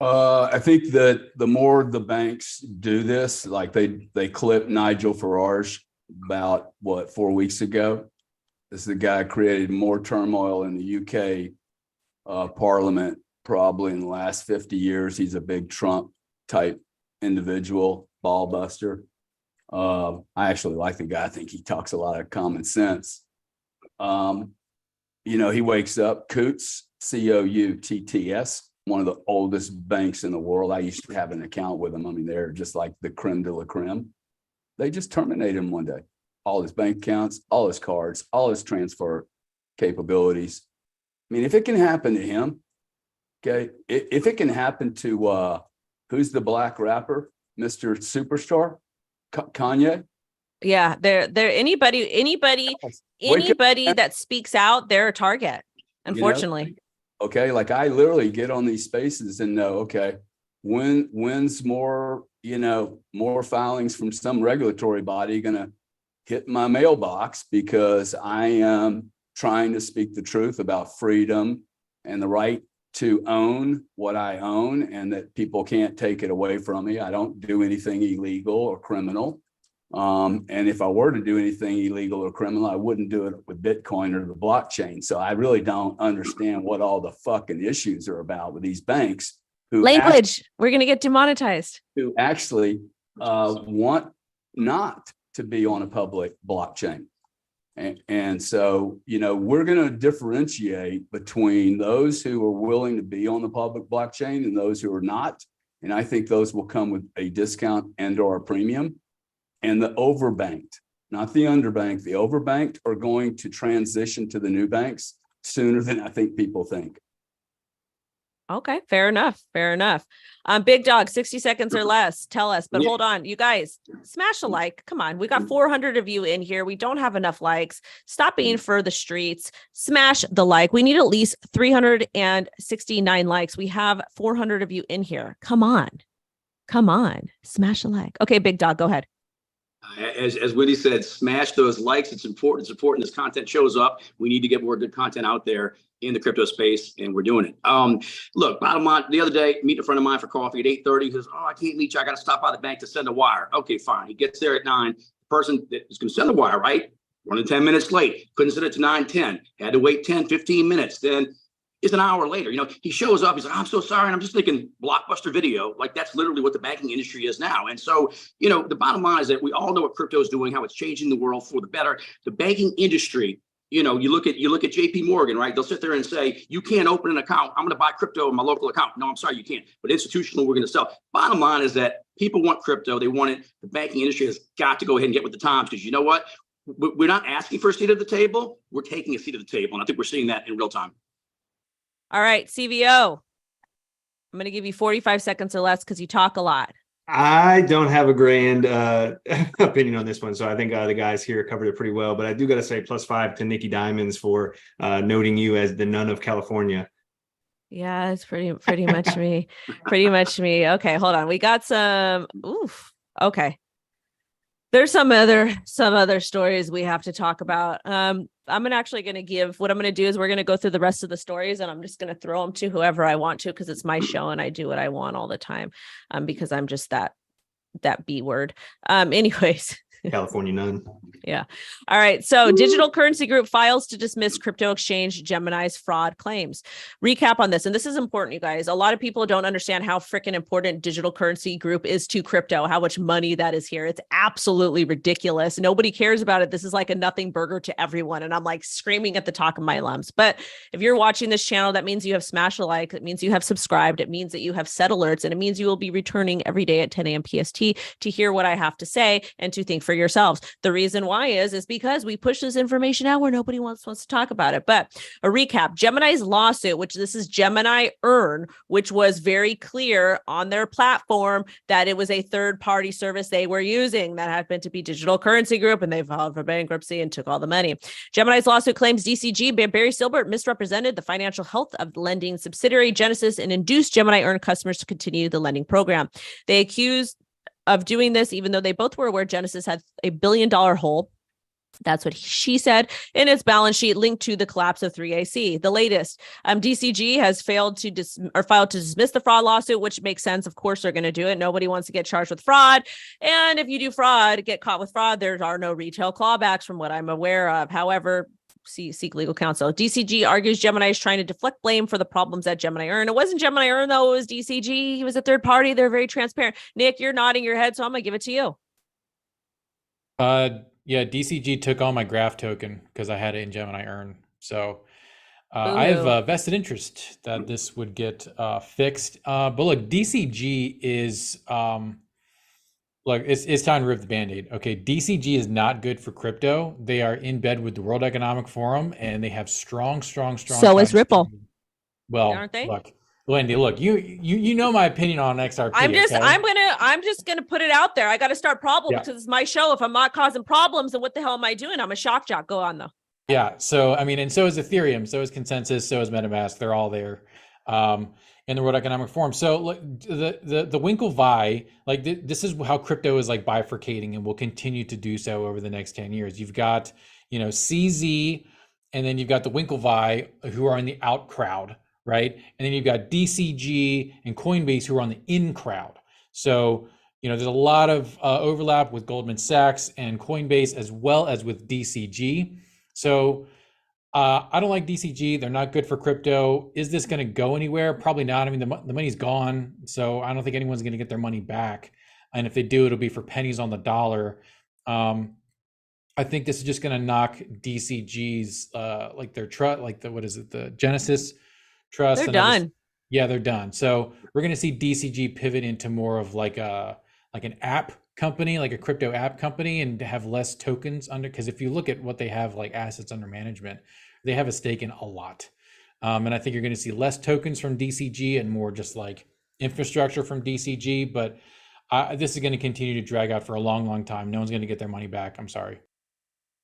I think that the more the banks do this, like they clipped Nigel Farage about 4 weeks ago. This is the guy who created more turmoil in the UK Parliament probably in the last 50 years. He's a big Trump type individual, ball buster. I actually like the guy. I think he talks a lot of common sense. He wakes up, Coutts, Coutts, one of the oldest banks in the world. I used to have an account with them. They're just like the creme de la creme. They just terminated him one day. All his bank accounts, all his cards, all his transfer capabilities. If it can happen to him, okay, if it can happen to who's the black rapper, Mr. Superstar, Kanye. Yeah, they're anybody that speaks out, they're a target, unfortunately. Okay, like I literally get on these spaces and know, okay, when's more filings from some regulatory body gonna hit my mailbox, because I am trying to speak the truth about freedom and the right to own what I own, and that people can't take it away from me. I don't do anything illegal or criminal. And if I were to do anything illegal or criminal, I wouldn't do it with Bitcoin or the blockchain. So I really don't understand what all the fucking issues are about with these banks who we're going to get demonetized, who actually want not to be on a public blockchain. And so, we're going to differentiate between those who are willing to be on the public blockchain and those who are not. And I think those will come with a discount and or a premium. And the overbanked, not the underbanked, the overbanked are going to transition to the new banks sooner than I think people think. Okay, fair enough. Big Dog, 60 seconds or less. Tell us, but hold on, you guys, smash a like. Come on, we got 400 of you in here. We don't have enough likes. Stop being for the streets. Smash the like. We need at least 369 likes. We have 400 of you in here. Come on, smash a like. Okay, Big Dog, go ahead. As Wendy said, smash those likes. It's important. It's important this content shows up. We need to get more good content out there. in the crypto space, and we're doing it. Look, bottom line, the other day, meet a friend of mine for coffee at 8:30. He says, "Oh, I can't meet you. I got to stop by the bank to send a wire." Okay, fine. He gets there at 9. The person that is going to send the wire, right? Running 10 minutes late. Couldn't send it to 9:10. Had to wait 10, 15 minutes. Then it's an hour later. He shows up. He's like, "I'm so sorry." And I'm just thinking, Blockbuster Video. Like, that's literally what the banking industry is now. And so, the bottom line is that we all know what crypto is doing, how it's changing the world for the better. The banking industry, you look at JP Morgan, right? They'll sit there and say, "You can't open an account. I'm going to buy crypto in my local account." No, I'm sorry, you can't. But institutional, we're going to sell. Bottom line is that people want crypto. They want it. The banking industry has got to go ahead and get with the times, because you know what? We're not asking for a seat at the table. We're taking a seat at the table. And I think we're seeing that in real time. All right, CVO. I'm going to give you 45 seconds or less because you talk a lot. I don't have a grand opinion on this one, so I think the guys here covered it pretty well. But I do got to say +5 to Nikki Diamonds for noting you as the nun of California. Yeah, it's pretty much me. Pretty much me. Okay, hold on. We got some. Oof. Okay. There's some other stories we have to talk about. I'm actually going to give, what I'm going to do is we're going to go through the rest of the stories, and I'm just going to throw them to whoever I want to, because it's my show and I do what I want all the time, because I'm just that B word. Anyways. California nun. Yeah. All right. So Digital Currency Group files to dismiss crypto exchange Gemini's fraud claims. Recap on this. And this is important, you guys. A lot of people don't understand how freaking important Digital Currency Group is to crypto, how much money that is here. It's absolutely ridiculous. Nobody cares about it. This is like a nothing burger to everyone. And I'm like screaming at the top of my lungs. But if you're watching this channel, that means you have smashed a like. It means you have subscribed. It means that you have set alerts. And it means you will be returning every day at 10 a.m. PST to hear what I have to say and to think for yourselves. The reason why is because we push this information out where nobody wants to talk about it. But a recap, Gemini's lawsuit, which this is Gemini Earn, which was very clear on their platform that it was a third-party service they were using that happened to be Digital Currency Group, and they filed for bankruptcy and took all the money. Gemini's lawsuit claims DCG, Barry Silbert, misrepresented the financial health of the lending subsidiary Genesis and induced Gemini Earn customers to continue the lending program. They accused of doing this, even though they both were aware Genesis had a $1 billion hole. That's what she said in its balance sheet linked to the collapse of 3AC. The latest, DCG has filed to dismiss the fraud lawsuit, which makes sense. Of course, they're going to do it. Nobody wants to get charged with fraud. And if you do fraud, get caught with fraud, there are no retail clawbacks from what I'm aware of. However, seek legal counsel. DCG argues Gemini is trying to deflect blame for the problems at Gemini Earn. It wasn't Gemini Earn, though. It was DCG. He was a third party. They're very transparent. Nick, you're nodding your head, so I'm going to give it to you. Yeah, DCG took all my graph token because I had it in Gemini Earn. So I have vested interest that this would get fixed. But look, DCG is... Look, it's time to rip the Band-Aid. Okay, DCG is not good for crypto. They are in bed with the World Economic Forum, and they have strong. So is Ripple. Well, aren't they? Look, Wendy, look, you know my opinion on XRP. I'm just okay? gonna put it out there. I got to start problems Yeah. because it's my show. If I'm not causing problems, then what the hell am I doing? I'm a shock jock. Go on though. Yeah. So I mean, and so is Ethereum, so is Consensus, so is MetaMask. They're all there. In the World Economic Forum. So look, the Winklevi, like this is how crypto is like bifurcating and will continue to do so over the next 10 years. You've got, CZ, and then you've got the Winklevi who are in the out crowd, right? And then you've got DCG and Coinbase who are on the in crowd. So, there's a lot of overlap with Goldman Sachs and Coinbase as well as with DCG. So I don't like DCG. They're not good for crypto. Is this going to go anywhere? Probably not. I mean, the money's gone, so I don't think anyone's going to get their money back. And if they do, it'll be for pennies on the dollar. I think this is just going to knock DCG's like their trust, like the Genesis trust. They're done. Yeah, they're done. So we're going to see DCG pivot into more of like an app company, like a crypto app company, and to have less tokens under, because if you look at what they have, like assets under management, they have a stake in a lot. And I think you're going to see less tokens from DCG and more just like infrastructure from DCG. But this is going to continue to drag out for a long time. No one's going to get their money back. I'm sorry.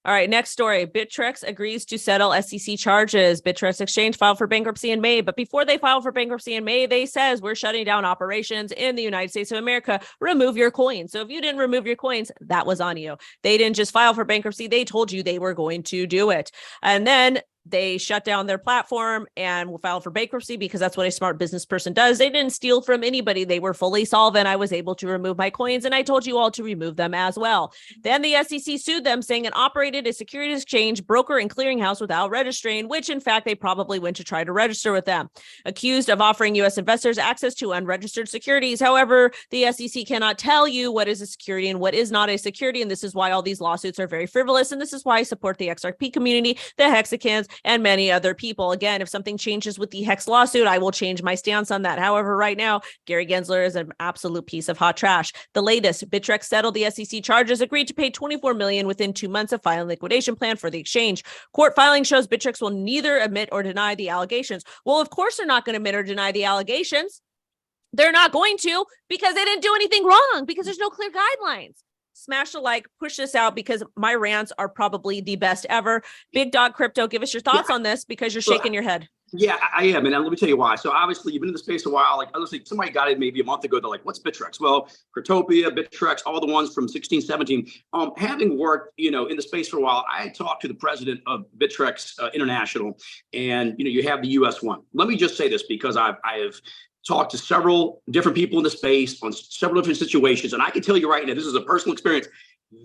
All right, next story. Bittrex agrees to settle SEC charges. Bittrex Exchange filed for bankruptcy in May, but before they filed for bankruptcy in May, they says we're shutting down operations in the United States of America. Remove your coins. So if you didn't remove your coins, that was on you. They didn't just file for bankruptcy. They told you they were going to do it. And then They shut down their platform and filed for bankruptcy because that's what a smart business person does. They didn't steal from anybody. They were fully solvent. I was able to remove my coins, and I told you all to remove them as well. Then the SEC sued them, saying it operated a securities exchange, broker, and clearinghouse without registering, which in fact they probably went to try to register with them, accused of offering U.S. investors access to unregistered securities. However, the SEC cannot tell you what is a security and what is not a security, and this is why all these lawsuits are very frivolous, and this is why I support the XRP community, the Hexicans, and many other people. Again, if something changes with the Hex lawsuit, I will change my stance on that. However, right now, Gary Gensler is an absolute piece of hot trash. The latest, Bittrex settled the SEC charges, agreed to pay $24 million within 2 months of filing liquidation plan for the exchange. Court filing shows Bittrex will neither admit or deny the allegations. Well, of course, they're not going to admit or deny the allegations. They're not going to, because they didn't do anything wrong, because there's no clear guidelines. Smash a like, push this out, because my rants are probably the best ever. Big Dog Crypto, give us your thoughts on this, because you're shaking your head. Yeah, I am. And let me tell you why. So obviously you've been in the space a while. Like honestly, somebody got it maybe a month ago. They're like, what's Bittrex? Well, Cryptopia, Bittrex, all the ones from 16, 17. Having worked, in the space for a while, I talked to the president of Bittrex International, and, you have the US one. Let me just say this, because I have talked to several different people in the space on several different situations. And I can tell you right now, this is a personal experience.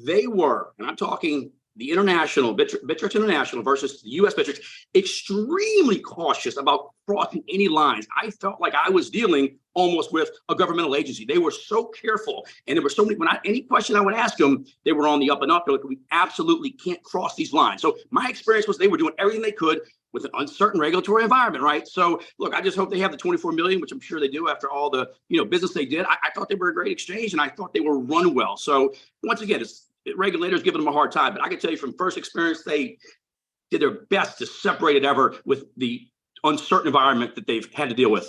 They were, and I'm talking the international, Bittrex International versus the US Bittrex, extremely cautious about crossing any lines. I felt like I was dealing almost with a governmental agency. They were so careful. And there were so many, any question I would ask them, they were on the up and up. They're like, we absolutely can't cross these lines. So my experience was they were doing everything they could with an uncertain regulatory environment, right? So look, I just hope they have the 24 million, which I'm sure they do after all the business they did. I thought they were a great exchange, and I thought they were run well. So once again, regulators giving them a hard time, but I can tell you from first experience, they did their best to separate it ever with the uncertain environment that they've had to deal with.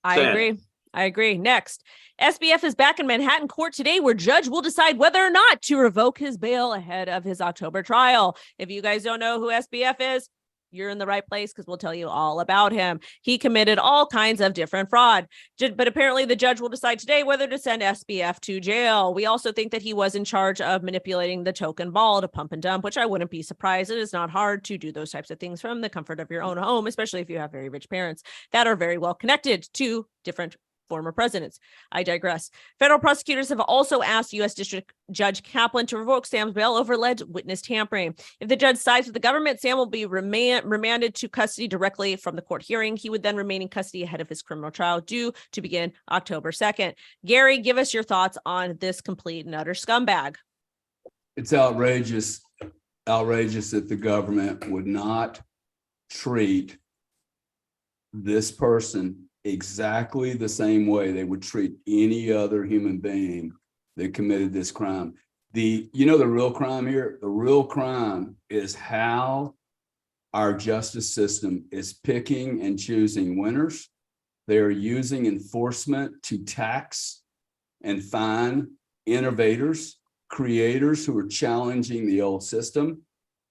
I agree. Next, SBF is back in Manhattan court today, where judge will decide whether or not to revoke his bail ahead of his October trial. If you guys don't know who SBF is, you're in the right place, because we'll tell you all about him. He committed all kinds of different fraud, but apparently the judge will decide today whether to send SBF to jail. We also think that he was in charge of manipulating the token ball to pump and dump, which I wouldn't be surprised. It is not hard to do those types of things from the comfort of your own home, especially if you have very rich parents that are very well connected to different former presidents. I digress. Federal prosecutors have also asked U.S. District Judge Kaplan to revoke Sam's bail over alleged witness tampering. If the judge sides with the government, Sam will be remanded to custody directly from the court hearing. He would then remain in custody ahead of his criminal trial, due to begin October 2nd. Gary, give us your thoughts on this complete and utter scumbag. It's outrageous that the government would not treat this person exactly the same way they would treat any other human being that committed this crime. The real crime here, the real crime is how our justice system is picking and choosing winners. They're using enforcement to tax and fine innovators, creators who are challenging the old system.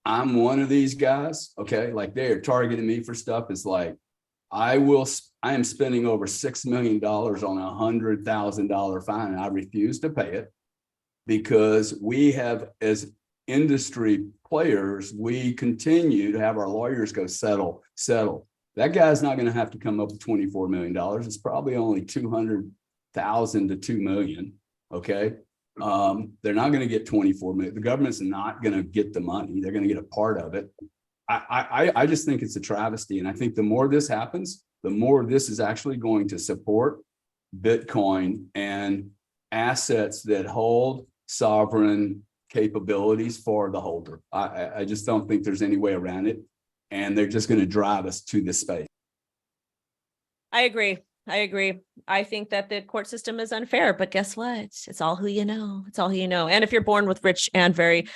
I'm one of these guys, okay? Like, they're targeting me for stuff. It's like, I am spending over $6 million on a $100,000 fine, and I refuse to pay it, because we have, as industry players, we continue to have our lawyers go settle. That guy's not going to have to come up with $24 million. It's probably only $200,000 to $2 million. Okay. They're not going to get 24 million. The government's not going to get the money. They're going to get a part of it. I just think it's a travesty. And I think the more this happens, the more this is actually going to support Bitcoin and assets that hold sovereign capabilities for the holder. I just don't think there's any way around it. And they're just going to drive us to this space. I agree. I think that the court system is unfair, but guess what? It's all who you know. And if you're born with rich and very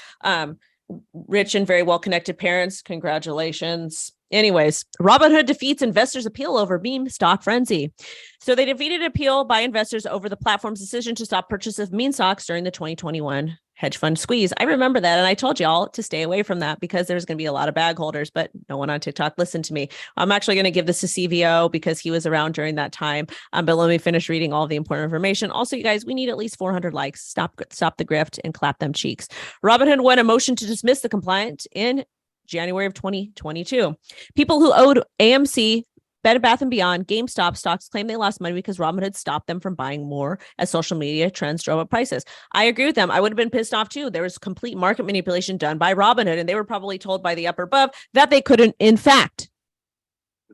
well-connected parents, congratulations. Anyways, Robinhood defeats investors' appeal over meme stock frenzy. So they defeated appeal by investors over the platform's decision to stop purchase of meme stocks during the 2021 hedge fund squeeze. I remember that. And I told y'all to stay away from that, because there's going to be a lot of bag holders, but no one on TikTok listened to me. I'm actually going to give this to CVO because he was around during that time. But let me finish reading all the important information. Also, you guys, we need at least 400 likes. Stop the grift and clap them cheeks. Robinhood won a motion to dismiss the complaint in January of 2022. People who owed AMC, Bed Bath & Beyond, GameStop stocks claim they lost money because Robinhood stopped them from buying more as social media trends drove up prices. I agree with them. I would have been pissed off too. There was complete market manipulation done by Robinhood, and they were probably told by the upper above that they couldn't, in fact,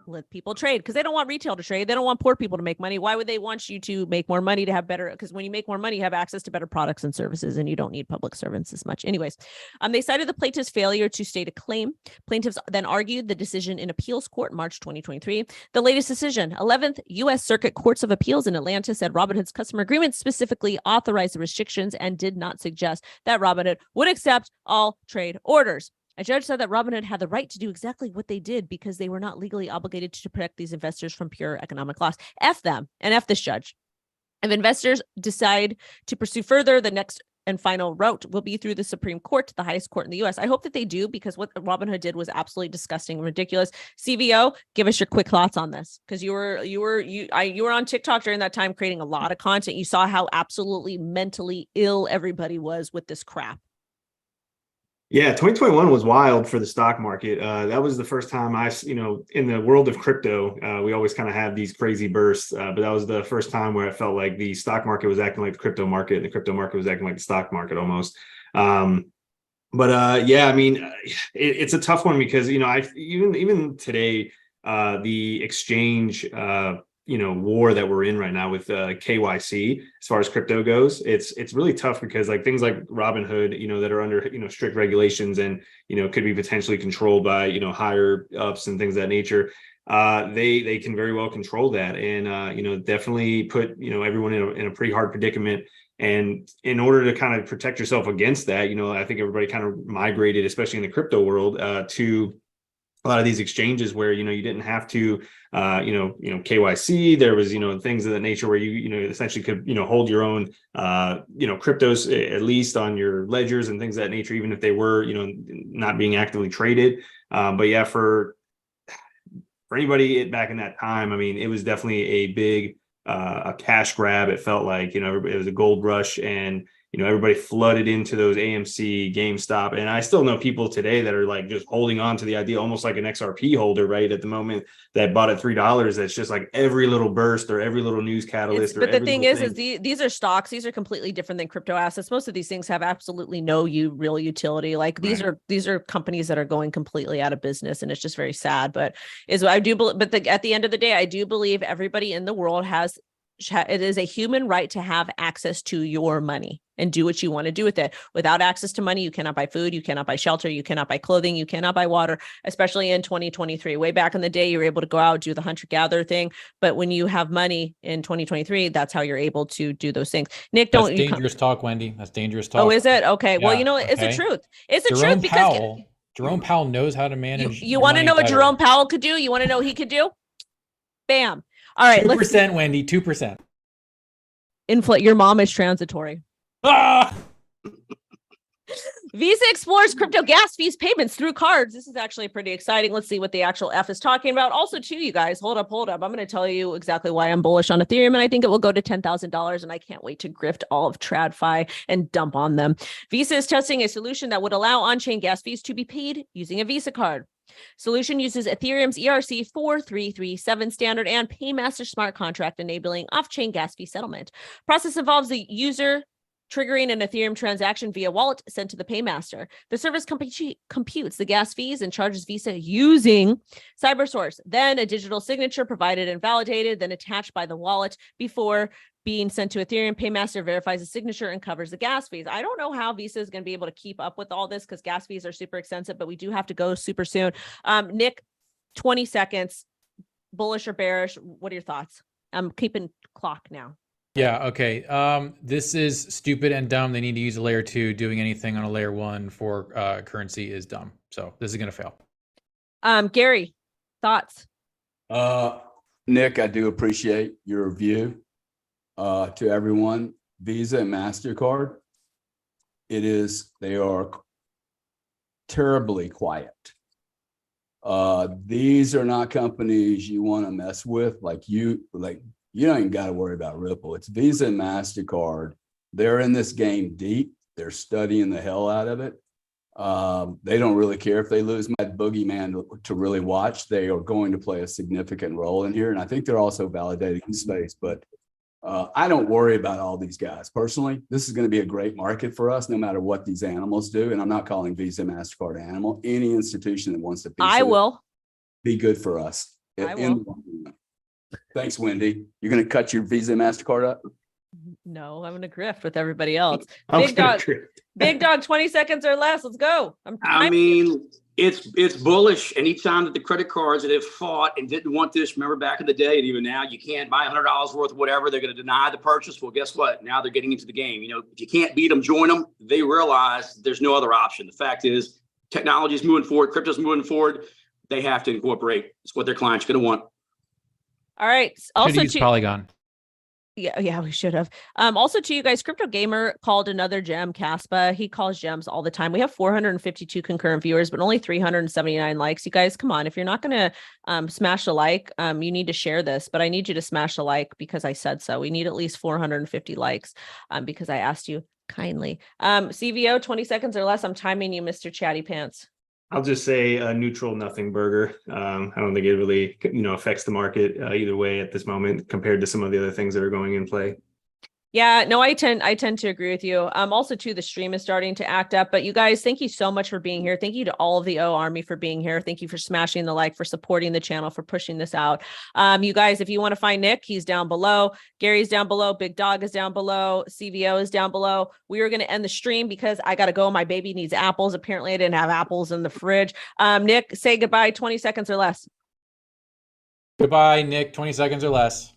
let people trade because they don't want retail to trade. They don't want poor people to make money. Why would they want you to make more money to have better? Because when you make more money, you have access to better products and services, and you don't need public servants as much. Anyways, they cited the plaintiff's failure to state a claim. Plaintiffs then argued the decision in appeals court in March 2023. The latest decision, 11th U.S. Circuit Courts of Appeals in Atlanta, said Robinhood's customer agreement specifically authorized the restrictions and did not suggest that Robinhood would accept all trade orders. A judge said that Robinhood had the right to do exactly what they did because they were not legally obligated to protect these investors from pure economic loss. F them and F this judge. If investors decide to pursue further, the next and final route will be through the Supreme Court, the highest court in the U.S. I hope that they do, because what Robinhood did was absolutely disgusting and ridiculous. CVO, give us your quick thoughts on this, because you were on TikTok during that time creating a lot of content. You saw how absolutely mentally ill everybody was with this crap. Yeah, 2021 was wild for the stock market. That was the first time in the world of crypto, we always kind of have these crazy bursts, but that was the first time where I felt like the stock market was acting like the crypto market, and the crypto market was acting like the stock market almost. Yeah, I mean, it's a tough one because, even today, the exchange, war that we're in right now with KYC as far as crypto goes, it's really tough because like things like Robinhood, that are under, strict regulations and, could be potentially controlled by, higher ups and things of that nature. They can very well control that and, definitely put, everyone in a pretty hard predicament. And in order to kind of protect yourself against that, I think everybody kind of migrated, especially in the crypto world, to a lot of these exchanges where, you didn't have to, KYC. There was, things of that nature where you essentially could, hold your own, cryptos, at least on your ledgers and things of that nature, even if they were, not being actively traded. But yeah, for anybody back in that time, I mean, it was definitely a big, a cash grab. It felt like, it was a gold rush, and, everybody flooded into those AMC, GameStop. And I still know people today that are like just holding on to the idea, almost like an XRP holder, right? At the moment, that bought at $3. That's just like every little burst or every little news catalyst. But the thing is these are stocks. These are completely different than crypto assets. Most of these things have absolutely no real utility. Like these are companies that are going completely out of business, and it's just very sad. But at the end of the day, I do believe everybody in the world it is a human right to have access to your money and do what you want to do with it. Without access to money, you cannot buy food, you cannot buy shelter, you cannot buy clothing, you cannot buy water, especially in 2023. Way back in the day, you were able to go out, do the hunter-gatherer thing. But when you have money in 2023, that's how you're able to do those things. Nick, that's dangerous talk, Wendy. That's dangerous talk. Oh, is it? Okay. Yeah, well, it's the truth. It's the Jerome truth because Jerome Powell knows how to manage. You want to know what Jerome Powell could do? You want to know what he could do? Bam. All right. 2%, Wendy, 2%. Your mom is transitory. Ah! Visa explores crypto gas fees payments through cards. This is actually pretty exciting. Let's see what the actual F is talking about. Also, too, you guys, hold up. I'm going to tell you exactly why I'm bullish on Ethereum, and I think it will go to $10,000, and I can't wait to grift all of TradFi and dump on them. Visa is testing a solution that would allow on-chain gas fees to be paid using a Visa card. Solution uses Ethereum's ERC 4337 standard and Paymaster smart contract, enabling off-chain gas fee settlement. Process involves the user triggering an Ethereum transaction via wallet sent to the Paymaster. The service computes the gas fees and charges Visa using CyberSource, then a digital signature provided and validated, then attached by the wallet before being sent to Ethereum. Paymaster verifies the signature and covers the gas fees. I don't know how Visa is going to be able to keep up with all this because gas fees are super expensive, but we do have to go super soon. Nick, 20 seconds, bullish or bearish? What are your thoughts? I'm keeping clock now. Yeah, okay. This is stupid and dumb. They need to use a layer 2. Doing anything on a layer 1 for currency is dumb. So this is going to fail. Gary, thoughts? Nick, I do appreciate your review. To everyone, Visa and MasterCard, they are terribly quiet. These are not companies you want to mess with. You don't even got to worry about Ripple. It's Visa and MasterCard. They're in this game deep. They're studying the hell out of it. They don't really care if they lose. My boogeyman to really watch. They are going to play a significant role in here. And I think they're also validating the space. But I don't worry about all these guys. Personally, this is going to be a great market for us, no matter what these animals do. And I'm not calling Visa, MasterCard animal. Any institution that wants to be good for us. I will. Thanks, Wendy. You're going to cut your Visa, MasterCard up? No, I'm going to grift with everybody else. Big Dog, 20 seconds or less. Let's go. I mean, it's bullish. Anytime that the credit cards that have fought and didn't want this, remember back in the day, and even now, you can't buy $100 worth of whatever. They're going to deny the purchase. Well, guess what? Now they're getting into the game. You know, if you can't beat them, join them. They realize there's no other option. The fact is, technology is moving forward. Crypto's moving forward. They have to incorporate. It's what their clients are going to want. All right. Also, use Polygon. Yeah, we should have. Also to you guys, Crypto Gamer called another gem Caspa. He calls gems all the time. We have 452 concurrent viewers, but only 379 likes. You guys, come on. If you're not going to smash a like, you need to share this, but I need you to smash a like because I said so. We need at least 450 likes because I asked you kindly. CVO, 20 seconds or less. I'm timing you, Mr. Chatty Pants. I'll just say a neutral nothing burger. I don't think it really, affects the market either way at this moment compared to some of the other things that are going in play. Yeah, no, I tend to agree with you. Also too, the stream is starting to act up, but you guys, thank you so much for being here. Thank you to all of the O Army for being here. Thank you for smashing the like, for supporting the channel, for pushing this out. You guys, if you want to find Nick, he's down below. Gary's down below. Big Dog is down below. CVO is down below. We are going to end the stream because I got to go. My baby needs apples. Apparently I didn't have apples in the fridge. Nick, say goodbye, 20 seconds or less. Goodbye, Nick, 20 seconds or less.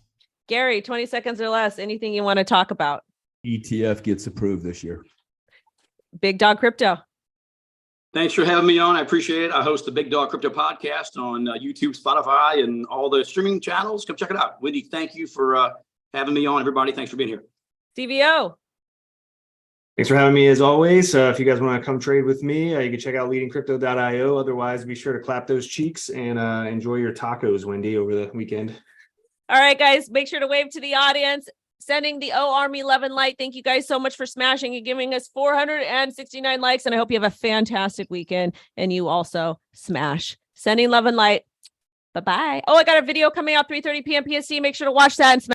Gary, 20 seconds or less. Anything you want to talk about? ETF gets approved this year. Big Dog Crypto. Thanks for having me on. I appreciate it. I host the Big Dog Crypto podcast on YouTube, Spotify, and all the streaming channels. Come check it out. Wendy, thank you for having me on. Everybody, thanks for being here. CVO. Thanks for having me as always. If you guys want to come trade with me, you can check out leadingcrypto.io. Otherwise, be sure to clap those cheeks and enjoy your tacos, Wendy, over the weekend. All right, guys, make sure to wave to the audience. Sending the O Army 11 light. Thank you guys so much for smashing and giving us 469 likes. And I hope you have a fantastic weekend and you also smash. Sending love and light. Bye-bye. Oh, I got a video coming out 3:30 p.m. PST. Make sure to watch that and smash.